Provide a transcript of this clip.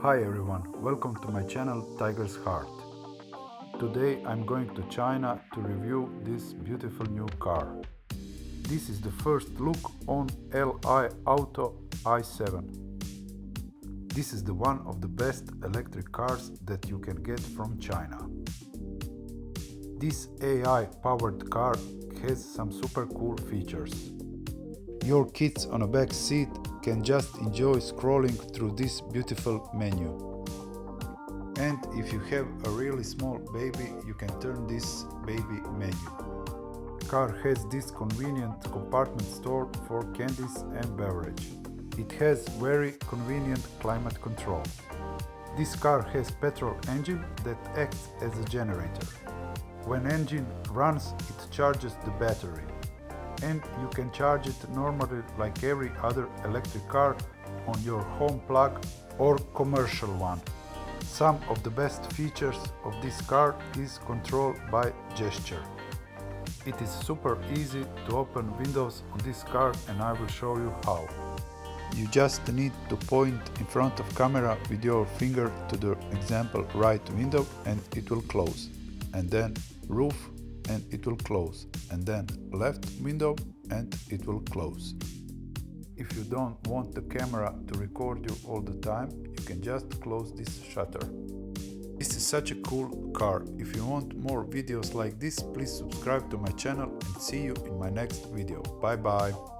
Hi everyone, welcome to my channel Tiger's Heart. Today I'm going to China to review this beautiful new car. This is the first look on Li Auto i7. This is the one of the best electric cars that you can get from China. This AI powered car has some super cool features. Your kids on a back seat can just enjoy scrolling through this beautiful menu. And if you have a really small baby, you can turn this baby menu. Car has this convenient compartment store for candies and beverage. It has very convenient climate control. This car has petrol engine that acts as a generator. When engine runs, it charges the battery. And you can charge it normally like every other electric car on your home plug or commercial one. Some of the best features of this car is control by gesture. It is super easy to open windows on this car and I will show you how. You just need to point in front of camera with your finger to the example right window and it will close. And then roof and it will close, and then left window and it will close. If you don't want the camera to record you all the time, you can just close this shutter. This is such a cool car. If you want more videos like this, please subscribe to my channel and see you in my next video. Bye bye.